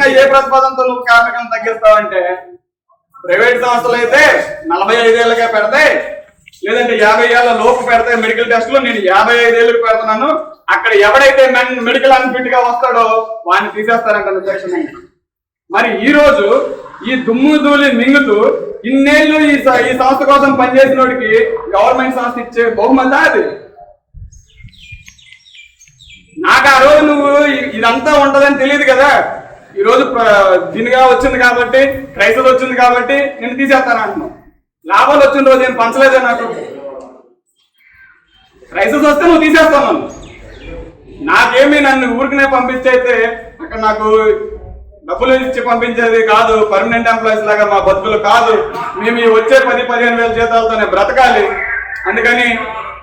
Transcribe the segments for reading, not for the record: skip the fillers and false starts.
నిజంగా ఏ ప్రతిపాదనతో నువ్వు కార్మికులను తగ్గిస్తావంటే, ప్రైవేట్ సంస్థలు అయితే 45 ఏళ్ళకే పెడతాయి, లేదంటే 50 ఏళ్ళ లోపు పెడతాయి మెడికల్ టెస్టులు. నేను 55 ఏళ్ళకి పెడుతున్నాను. అక్కడ ఎవడైతే మెడికల్ అన్ఫిట్ గా వస్తాడో వాడిని తీసేస్తారంట నిర్దేశం. మరి ఈ రోజు ఈ దుమ్ము ధూళి మింగుతూ ఇన్నేళ్ళు ఈ సంస్థ కోసం పనిచేసిన వాడికి గవర్నమెంట్ సంస్థ ఇచ్చే బహుమతి అది. నాకు ఆ రోజు నువ్వు ఇదంతా ఉంటదని తెలియదు కదా. ఈ రోజు దీనిగా వచ్చింది కాబట్టి, క్రైస్తవ వచ్చింది కాబట్టి నేను తీసేస్తాను అంటున్నావు. లాభాలు వచ్చిన రోజు నేను పంచలేదే. నాకు క్రైస్తవ వస్తే నువ్వు తీసేస్తావు నన్ను. నాకేమి నన్ను ఊరికనే పంపించైతే అక్కడ నాకు డబ్బులు ఇచ్చి పంపించేది కాదు. పర్మనెంట్ ఎంప్లాయీస్ లాగా మా బతుకులు కాదు. మేము ఈ వచ్చే 10-15 వేల జీతాలతోనే బ్రతకాలి. అందుకని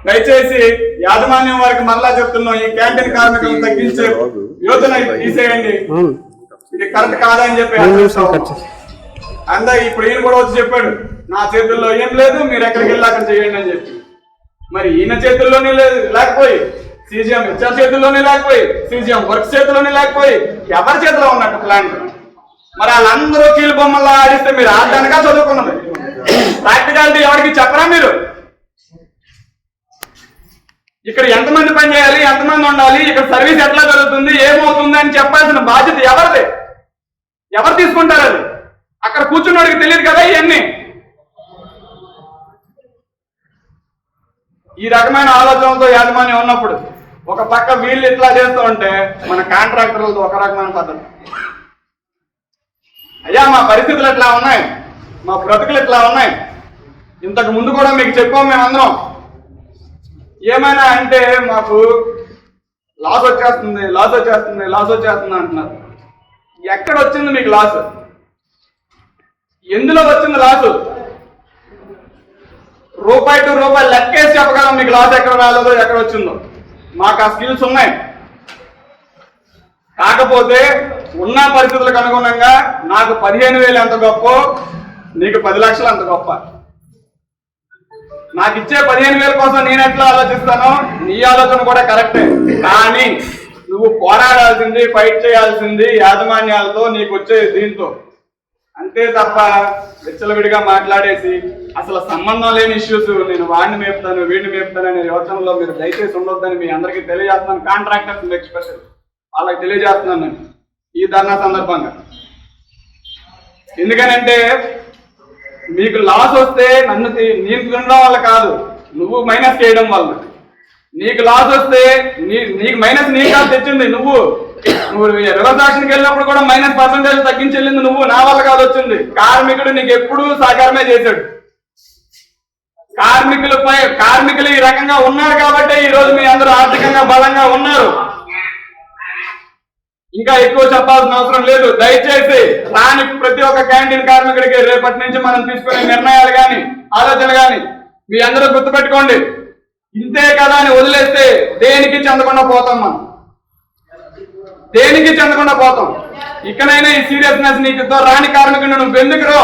దయచేసి యాజమాన్యం వారికి మరలా చెప్తున్నాం, ఈ క్యాంటీన్ కార్మికులను తగ్గించే యోజన తీసేయండి. ఇది కరెక్ట్ కాదని చెప్పి ఇప్పుడు ఈయన కూడా వచ్చి చెప్పాడు, నా చేతుల్లో ఏం లేదు, మీరు ఎక్కడికి వెళ్ళి అక్కడ చేయండి అని చెప్పి. మరి ఈయన చేతుల్లోనే లేకపోయి, సీజీఎం హెచ్ఆర్ చేతుల్లోనే లేకపోయి, సీజీఎం వర్క్ చేతుల్లోనే లేకపోయి, ఎవరి చేతిలో ఉన్నట్టు ప్లాంట్? మరి వాళ్ళందరూ కీలు బొమ్మల్లా ఆడిస్తే మీరు ఆడడానికా చదువుకున్నది? ప్రాక్టికాలిటీ ఎవరికి చెప్పరా మీరు? ఇక్కడ ఎంతమంది పని చేయాలి, ఎంతమంది ఉండాలి, ఇక్కడ సర్వీస్ ఎట్లా జరుగుతుంది, ఏమవుతుంది అని చెప్పాల్సిన బాధ్యత ఎవరిది? ఎవరు తీసుకుంటారు అది? అక్కడ కూర్చున్నోడికి తెలియదు కదా ఇవన్నీ. ఈ రకమైన ఆలోచనలతో యాజమాన్యం ఉన్నప్పుడు ఒక పక్క వీళ్ళు ఇట్లా చేస్తూ ఉంటే మన కాంట్రాక్టర్లతో ఒక రకమైన పద్ధతి. అయ్యా మా పరిస్థితులు ఎట్లా ఉన్నాయి, మా బ్రతుకులు ఎట్లా ఉన్నాయి, ఇంతకు ముందు కూడా మీకు చెప్పాం మేమందరం. ఏమైనా అంటే మాకు లాస్ వచ్చేస్తుంది అంటున్నారు. ఎక్కడ వచ్చింది మీకు లాస్? ఎందులో వచ్చింది లాసు? రూపాయి టు రూపాయి లెక్కేసి చెప్పగలం మీకు లాస్ ఎక్కడ రాలేదో, ఎక్కడ వచ్చిందో. మాకు ఆ స్కిల్స్ ఉన్నాయి. కాకపోతే ఉన్న పరిస్థితులకు అనుగుణంగా నాకు 15,000 ఎంత గొప్ప, నీకు 10 లక్షలు అంత గొప్ప. నాకు ఇచ్చే 15,000 కోసం నేను ఎట్లా ఆలోచిస్తానో నీ ఆలోచన కూడా కరెక్టే. కానీ నువ్వు పోరాడాల్సింది, ఫైట్ చేయాల్సింది యాజమాన్యాలతో, నీకు వచ్చే దీంతో. అంతే తప్ప విచ్చలవిడిగా మాట్లాడేసి అసలు సంబంధం లేని ఇష్యూస్ నేను వాడిని మేపుతాను వీడిని మేపుతాను అనే యోచనలో మీరు దయచేసి ఉండొద్దని మీ అందరికీ తెలియజేస్తున్నాను. కాంట్రాక్టర్స్ ఎక్స్పెషల్ వాళ్ళకి తెలియజేస్తున్నాను నేను ఈ ధర్నా సందర్భంగా. ఎందుకనంటే మీకు లాస్ వస్తే నేను తినడం వల్ల కాదు, నువ్వు మైనస్ చేయడం వల్ల. నీకు లాస్ వస్తే నీకు మైనస్ నీ కాదు తెచ్చింది నువ్వు రివర్స్ యాక్షన్కి వెళ్ళినప్పుడు కూడా -% తగ్గించి వెళ్ళింది నువ్వు, నా వల్ల కాదు వచ్చింది. కార్మికుడు నీకు ఎప్పుడూ సహకారమే చేశాడు. కార్మికులు ఈ రకంగా ఉన్నారు కాబట్టి ఈ రోజు మీ అందరూ ఆర్థికంగా బలంగా ఉన్నారు. ఇంకా ఎక్కువ చెప్పాల్సిన అవసరం లేదు. దయచేసి రాని ప్రతి ఒక్క క్యాంటీన్ కార్మికుడికి రేపటి నుంచి మనం తీసుకునే నిర్ణయాలు కానీ ఆలోచనలు కానీ మీ అందరూ గుర్తుపెట్టుకోండి. ఇంతే కదా అని వదిలేస్తే దేనికి చెందకుండా పోతాం మనం, దేనికి చెందకుండా పోతాం. ఇకనైనా ఈ సీరియస్నెస్ నీకు రాని కార్మికుడు నువ్వు ఎందుకు రో,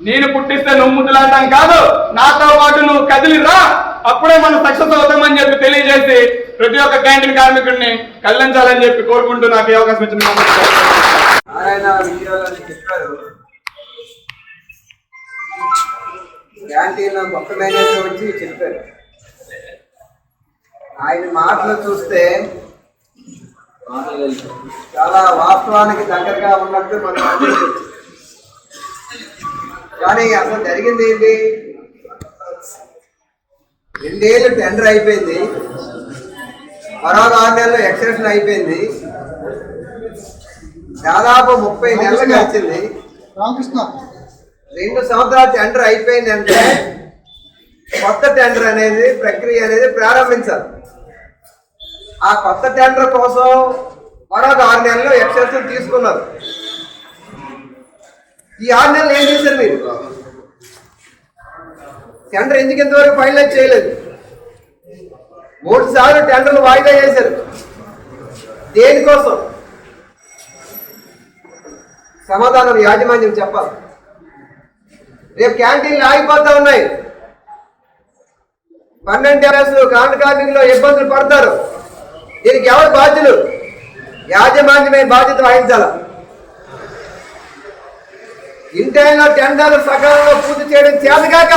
నేను పుట్టిస్తే నువ్వు ముద్దులాడటం కాదు, నాతో పాటు నువ్వు కదిలిరా, అప్పుడే మనం సక్సెస్ అవుతామని చెప్పి తెలియజేసి ప్రతి ఒక్క క్యాంటీన్ కార్మికుడిని కదిలించాలని చెప్పి కోరుకుంటూ నాకు ఈ అవకాశం ఇచ్చిన క్యాంటీన్ కొత్త మేనేజర్ వచ్చి చెప్పారు. ఆయన మాటలు చూస్తే చాలా వాస్తవానికి దగ్గరగా ఉన్నట్టు మనం అనిపిస్తుంది. కానీ అసలు జరిగింది ఏంటి? 2 ఏళ్ళు టెండర్ అయిపోయింది, మరొక 6 నెలలు ఎక్స్టెన్షన్ అయిపోయింది, దాదాపు 30 నెలలు గడిచింది. 2 సంవత్సరాలు టెండర్ అయిపోయిందంటే కొత్త టెండర్ అనేది ప్రక్రియ అనేది ప్రారంభించాలి. ఆ కొత్త టెండర్ కోసం మరొక 6 నెలలు ఎక్స్టెన్షన్ తీసుకున్నారు. ఈ 6 నెలలు ఏం చేశారు మీరు? టెండర్ ఎందుకు ఇంతవరకు ఫైనలైజ్ చేయలేదు? 3 సార్లు టెండర్లు వాయిదా చేశారు. దేనికోసం? సమాధానం యాజమాన్యం చెప్పాలి. రేపు క్యాంటీన్లు ఆగిపోతా ఉన్నాయి, 12 hours కార్మికులు ఇబ్బందులు పడతారు. దీనికి ఎవరు బాధ్యులు? యాజమాన్యమే బాధ్యత వహించాలి. ఇంటైనా టెండర్లు సకాలంలో పూర్తి చేయడం చేతగాక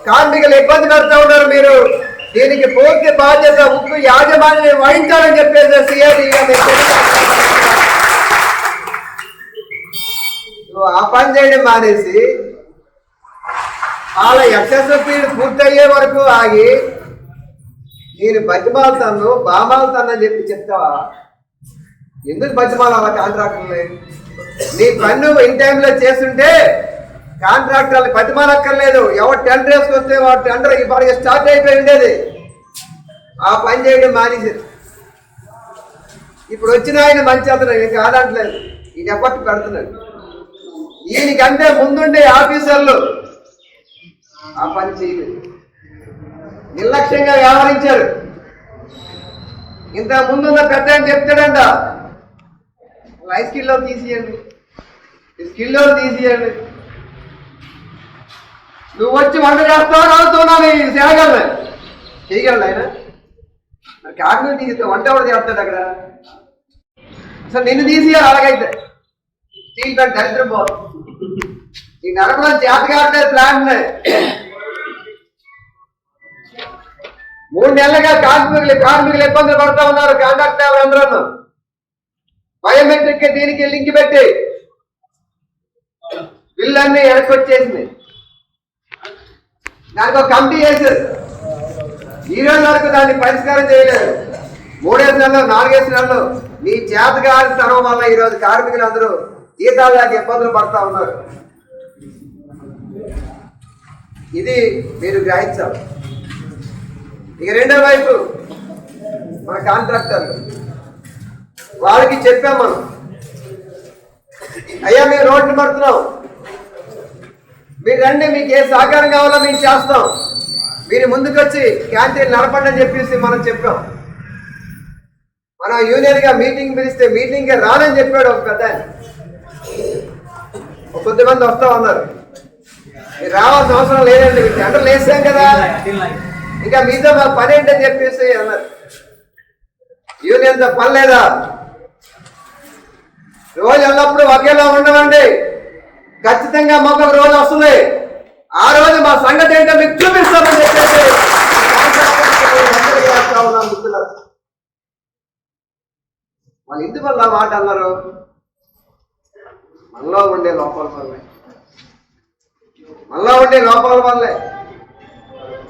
కార్మికులు ఇబ్బంది పెడతా ఉన్నారు. మీరు దీనికి పూర్తి బాధ్యత ఉక్కు యాజమాన్యం వహించాలని చెప్పేసి సిఐడి ఆ పని చేయడం మానేసి వాళ్ళ ఎక్సెసివ్ పీరియడ్ పూర్తయ్యే వరకు ఆగి నేను బతిమాలుతాను బామాలుతాను అని చెప్తావా? ఎందుకు బతిమాల కాంట్రాక్టర్ని? నీ పన్ను ఇన్ టైంలో చేస్తుంటే కాంట్రాక్టర్లు బతిమాలక్కర్లేదు. ఎవరు టెండర్ వేసుకొస్తే వాడు టెండర్ ఇప్పటికి స్టార్ట్ అయిపోయి ఉండేది. ఆ పని చేయడం మానేసింది. ఇప్పుడు వచ్చిన ఆయన మంచి అతను, నేను కాదంటలేదు, ఈయన ఎఫర్ట్ పెడుతున్నాడు. ఈయనకంటే ముందుండే ఆఫీసర్లు ఆ పని చేయలేదు, నిర్లక్ష్యంగా వ్యవహరించారు. ఇంత ముందున్న పెద్ద అని చెప్తాడంట, లైఫ్ స్కిల్లో తీసియండి, స్కిల్లో తీసియండి. నువ్వు వచ్చి వంట చేస్తావు రావుతున్నావు, చేయగలడు ఆయన. మరి కాకినాడ తీస్తే వంట ఎవరు చేస్తాడు అక్కడ? అసలు నిన్ను తీసేయాలి. అలాగైతే స్టీల్ ప్లాంట్ దరిద్రం పోతుంది. ఈ నడపడం చేత కావట్లేదు ప్లాంట్. 3 నెలలుగా కార్మికులు ఇబ్బందులు పడుతూ ఉన్నారు. కాంట్రాక్టర్ అందరూ బయోమెట్రిక్ దీనికి లింక్ పెట్టి బిల్లన్నీ వెనక్కి వచ్చేసింది. దానికి ఒక కమిటీ చేశారు. ఈ రోజు వరకు దాన్ని పరిష్కారం చేయలేదు. 3 నెలలు 4 నెలలు నీ చేతగారి తరం వల్ల ఈరోజు కార్మికులు అందరూ జీతాలు లేక ఇబ్బందులు పడతా ఉన్నారు. ఇది మీరు గ్రహించాలి. ఇక రెండో వైపు మన కాంట్రాక్టర్లు, వాళ్ళకి చెప్పాం మనం, అయ్యా మేము రోడ్లు పడుతున్నాం, మీరు రండి, మీకు ఏ సహకారం కావాలో మేము చేస్తాం, మీరు ముందుకొచ్చి క్యాంటీన్ నడపండి అని చెప్పేసి మనం చెప్పాం. మనం యూనియన్గా మీటింగ్ పిలిస్తే మీటింగ్కి రానని చెప్పాడు ఒక పెద్ద. కొద్దిమంది వస్తా ఉన్నారు, మీరు రావాల్సిన అవసరం లేదండి, మీరు టెండర్లు వేసాం కదా, ఇంకా మీతో మా పని ఏంటని చెప్పేసి అన్నారు. యూనియన్తో పని లేదా? రోజు ఎల్లప్పుడూ ఒకేలా ఉండవండి. ఖచ్చితంగా మాకు ఒక రోజు వస్తుంది, ఆ రోజు మా సంగతి ఏంటో మీకు చూపిస్తామని చెప్పేసి వాళ్ళు ఎందువల్ల మాట అన్నారు? మనలో ఉండే లోపాల వల్లే, మనలో ఉండే లోపాల వల్లే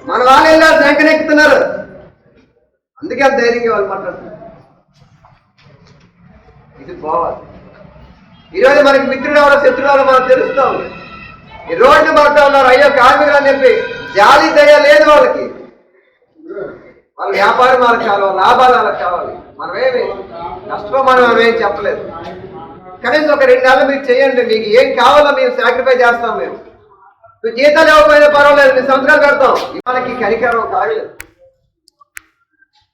మన వాళ్ళు ఇలా శంకనెక్కుతున్నారు. అందుకే ధైర్యంగా వాళ్ళు మాట్లాడుతున్నారు. ఇది పోవాలి. ఈరోజు మనకి మిత్రుడు ఎవరో శత్రుడు ఎవరో మనకు తెలుస్తూ ఉంది. ఈ రోడ్డు పడుతూ ఉన్నారు, అయ్యో కార్మికులు అని చెప్పి జాలి దయ లేదు వాళ్ళకి. వాళ్ళ వ్యాపారం వాళ్ళకి కావాలి, లాభాలు వాళ్ళకి కావాలి. మనమేమి నష్టపోమని మనమేం చెప్పలేదు. కనీసం ఒక 2 నెలలు మీరు చేయండి, మీకు ఏం కావాలో మేము సాక్రిఫై చేస్తాం. మేము నువ్వు జీతాలు ఇవ్వకపోయినా పర్వాలేదు, మేము సంవత్సరాలు పెడతాం. మనకి కనికరం కాలేదు.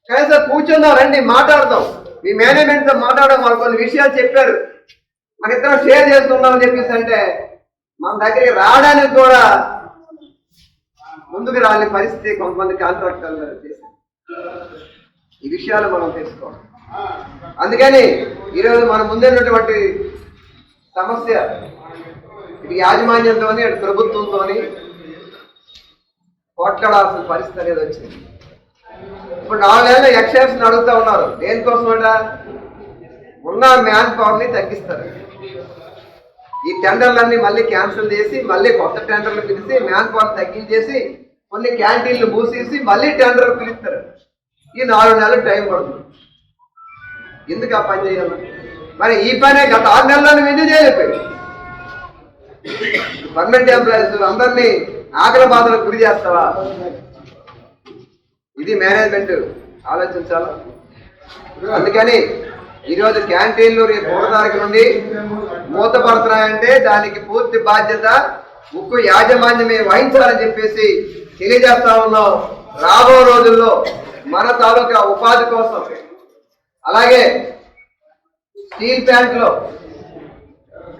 కనీసం కూర్చుందాం, రండి మాట్లాడదాం. మీ మేనేజ్మెంట్తో మాట్లాడడం, వాళ్ళు కొన్ని విషయాలు చెప్పారు, మన ఇద్దరం షేర్ చేసుకుందామని చెప్పేసి అంటే మన దగ్గరికి రావడానికి కూడా ముందుకు రాని పరిస్థితి కొంతమంది కాంట్రాక్టర్లు చేశారు. ఈ విషయాలు మనం తెలుసుకోవాలి. అందుకని ఈరోజు మన ముందున్నటువంటి సమస్య ఇది యాజమాన్యంతో అటు ప్రభుత్వంతో పోట్లాడాల్సిన పరిస్థితి అనేది వచ్చింది. ఇప్పుడు 4 నెలలు ఎక్సైజ్ని అడుగుతూ ఉన్నారు. దేనికోసం అట? ఉన్న మ్యాన్ పవర్ని తగ్గిస్తారు. ఈ టెండర్లన్నీ మళ్ళీ క్యాన్సిల్ చేసి మళ్ళీ కొత్త టెండర్లు పిలిచి మ్యాన్ పవర్ తగ్గించేసి కొన్ని క్యాంటీన్లు మూసేసి మళ్ళీ టెండర్ పిలుస్తారు. ఈ 4 నెలలు టైం పడుతుంది. ఎందుకు ఆ పని చేయాలి? మరి ఈ పనే గత 6 నెలల్లో ఎందుకు చేయలేకపోయి? పర్మనెంట్ ఎంప్లాయీస్ అందరినీ ఆకలి బాధలకు గురి చేస్తావా? ఇది మేనేజ్మెంట్ ఆలోచించాలి. అందుకని ఈరోజు క్యాంటీన్లు రేపు 3వ తారీఖు నుండి మూతపడుతున్నాయంటే దానికి పూర్తి బాధ్యత ఉక్కు యాజమాన్యమే వహించాలని చెప్పేసి తెలియజేస్తా ఉన్నాం. రాబో రోజుల్లో మన తాలూకా ఉపాధి కోసం, అలాగే స్టీల్ ప్లాంట్ లో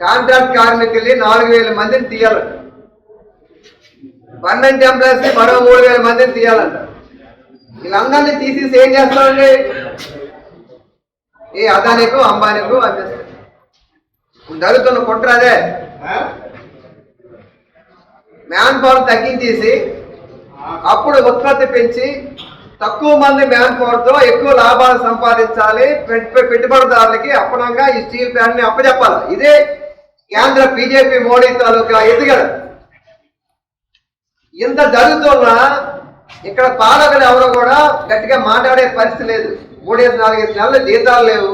కాంట్రాక్ట్ కార్మికుల్ని 4,000 మందిని తీయాలంట. పర్మనెంట్ ఎంప్లాయీస్ ని మరో 3,000 మందిని తీయాలంట. వీళ్ళందరినీ తీసేసి ఏం చేస్తామండి? ఏ అదానికు అంబానీకు అందిస్తారు. జరుగుతున్న కుట్ర అదే. మ్యాన్ పవర్ తగ్గించేసి అప్పుడు ఉత్పత్తి పెంచి తక్కువ మంది మ్యాన్ పవర్ తో ఎక్కువ లాభాలు సంపాదించాలి, పెట్టుబడిదారులకి అప్పనంగా ఈ స్టీల్ ప్లాంట్ ని అప్పచెప్పాలి. ఇదే కేంద్ర బీజేపీ మోడీ తాలూకా ఎదుగుదల. ఇంత జరుగుతున్నా ఇక్కడ పాలకులు ఎవరు కూడా గట్టిగా మాట్లాడే పరిస్థితి లేదు. 3-4 నెలల జీతాలు లేవు,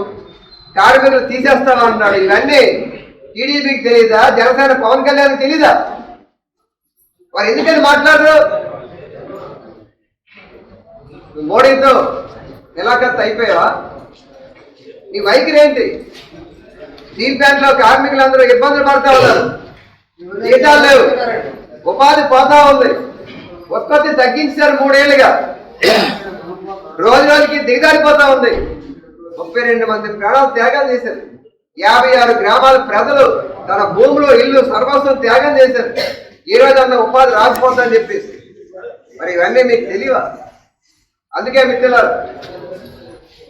కార్మికులు తీసేస్తామన్నాడు. ఇవన్నీ టీడీపీకి తెలీదా? జనసేన పవన్ కళ్యాణ్ తెలీదా? వారు ఎందుకని మాట్లాడరు? మోడీతో నిలాఖత్ అయిపోయావా? నీ వైఖరి ఏంటి? స్టీల్ ప్లాంట్ లో కార్మికులందరూ ఇబ్బందులు పడతా ఉన్నారు, జీతాలు లేవు, ఉపాధి పోతా ఉంది, ఉత్పత్తి తగ్గించారు 3 ఏళ్ళుగా, రోజు రోజుకి దిగజారిపోతా ఉంది. 32 మంది ప్రాణాలు త్యాగం చేశారు. 56 గ్రామాల ప్రజలు తన భూములు ఇల్లు సర్వస్వం త్యాగం చేశారు. ఈ రోజు అన్న ఉపాధి రాకపోతుందని చెప్పేసి. మరి ఇవన్నీ మీకు తెలియవా? అందుకే మిత్రులారు,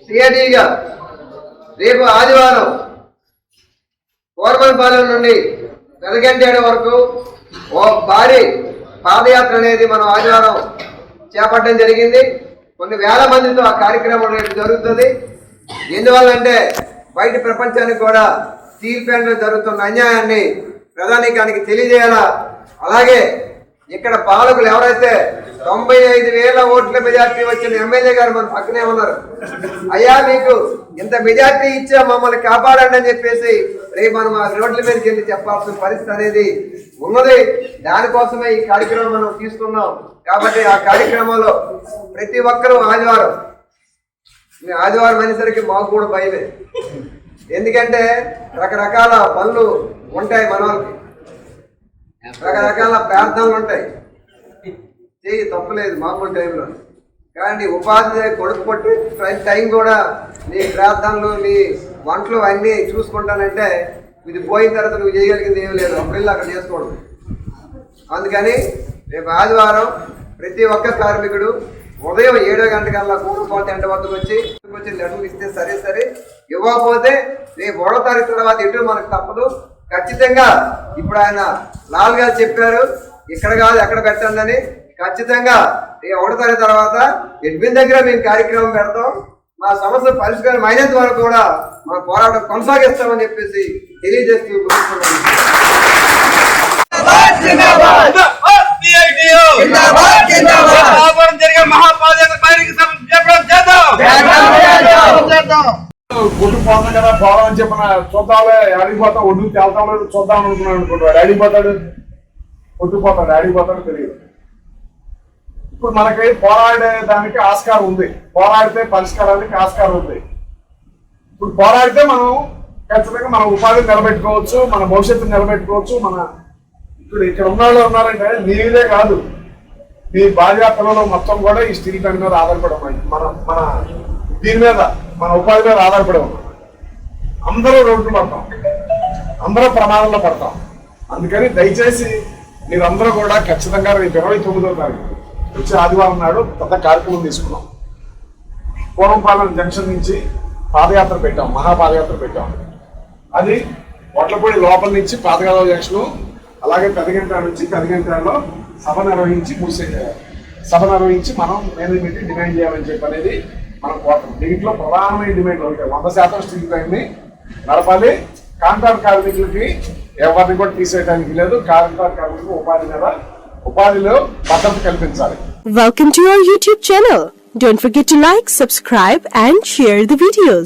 సిఐడిగా రేపు ఆదివారం కోరమనపాలెం నుండి పెదగంటేడు వరకు ఓ భారీ పాదయాత్ర అనేది మనం ఆదివారం చేపట్టడం జరిగింది. కొన్ని వేల మందితో ఆ కార్యక్రమం రేపు జరుగుతుంది. ఎందువల్లంటే బయట ప్రపంచానికి కూడా స్టీల్ ప్లాంట్లో జరుగుతున్న అన్యాయాన్ని ప్రధానికానికి తెలియజేయాలా. అలాగే ఇక్కడ పాలకులు ఎవరైతే 95,000 ఓట్ల మెజార్టీ వచ్చిన ఎమ్మెల్యే గారు మన పక్కనే ఉన్నారు. అయ్యా మీకు ఇంత మెజార్టీ ఇచ్చా, మమ్మల్ని కాపాడండి అని చెప్పేసి రేపు మనం ఆ రోడ్ల మీదకి వెళ్ళి చెప్పాల్సిన పరిస్థితి అనేది ఉన్నది. దానికోసమే ఈ కార్యక్రమం మనం తీసుకున్నాం. కాబట్టి ఆ కార్యక్రమంలో ప్రతి ఒక్కరూ ఆదివారం అనేసరికి మాకు కూడా భయమే. ఎందుకంటే రకరకాల పనులు ఉంటాయి, మన వాళ్ళకి రకరకాల ప్రార్థనలు ఉంటాయి. చేయి తప్పలేదు మామూలు టైంలో. కానీ ఉపాధి కొడుకు పట్టి టైం కూడా నీ ప్రార్థనలు నీ వంటలు అన్నీ చూసుకుంటానంటే ఇది పోయిన తర్వాత నువ్వు చేయగలిగింది ఏం లేదు. అప్పుడు అక్కడ చేసుకోవడం. అందుకని రేపు ఆదివారం ప్రతి ఒక్క కార్మికుడు ఉదయం 7 గంటకల్లా కూడుకోవాలి ఎంట వద్దకు వచ్చి లెటర్లు ఇస్తే సరే, ఇవ్వకపోతే రేపు 1వ తారీఖు తర్వాత ఎటు మనకు తప్పదు. ఖచ్చితంగా ఇప్పుడు ఆయన లాల్ గారు చెప్పారు, ఇక్కడ కాదు ఎక్కడ పెట్టండి అని. ఖచ్చితంగా 1వ తారీఖు తర్వాత ఎడ్మిన్ దగ్గర మేము కార్యక్రమం పెడతాం. మా సమస్య పరిష్కారం అయినంత వరకు కూడా మన పోరాటం కొనసాగిస్తామని చెప్పేసి తెలియజేస్తూ కొట్టుకుపోతాం కదా పోదాం అని చెప్పిన చూద్దాంలే, అడిగిపోతాం, ఒడ్డు తేల్తాం లేదు చూద్దాం అనుకున్నాడు అనుకుంటాడు. అడిగిపోతాడు, కొట్టుకుపోతాడు, అడిగిపోతాడు తెలియదు. ఇప్పుడు మనకి పోరాడేదానికి ఆస్కారం ఉంది, పోరాడితే పరిష్కారానికి ఆస్కారం ఉంది. ఇప్పుడు పోరాడితే మనం ఖచ్చితంగా మన ఉపాధిని నిలబెట్టుకోవచ్చు, మన భవిష్యత్తుని నిలబెట్టుకోవచ్చు. మన ఇప్పుడు ఇక్కడ ఉన్న వాళ్ళు ఉన్నారంటే నీదే కాదు, మీ భార్య పిల్లలు మొత్తం కూడా ఈ స్టీల్ ప్లాంట్ మీద ఆధారపడి ఉన్నాయి. మన దీని మీద మన ఉపాధి మీద ఆధారపడి ఉన్నాం. అందరూ రోడ్లు పడతాం, అందరూ ప్రమాదంలో పడతాం. అందుకని దయచేసి మీరందరూ కూడా ఖచ్చితంగా రేపు 29వ తారీఖు వచ్చే ఆదివారం నాడు పెద్ద కార్యక్రమం తీసుకున్నాం. పూర్వపాలెం జంక్షన్ నుంచి పాదయాత్ర పెట్టాం, మహాపాదయాత్ర పెట్టాం. అది వడ్లపూడి లోపల నుంచి పాతగోదావరి జంక్షన్, అలాగే పెదగంట నుంచి పెదగంటలో సభ నిర్వహించి మనం మేనేజ్మెంట్ డిమాండ్ చేయాలని చెప్పి అనేది మనం కోరుతాం. దీంట్లో ప్రధానమైన డిమాండ్ ఒకటి, 100% స్టీల్ ప్లాంట్ ని నడపాలి. కాంట్రాక్ట్ కార్మికులకి ఎవరిని కూడా తీసేయడానికి లేదు. కాంట్రాక్ట్ కార్మికులకు ఉపాధిలో భద్రత కల్పించాలి. Welcome to our YouTube channel. Don't forget to like, subscribe and share the videos.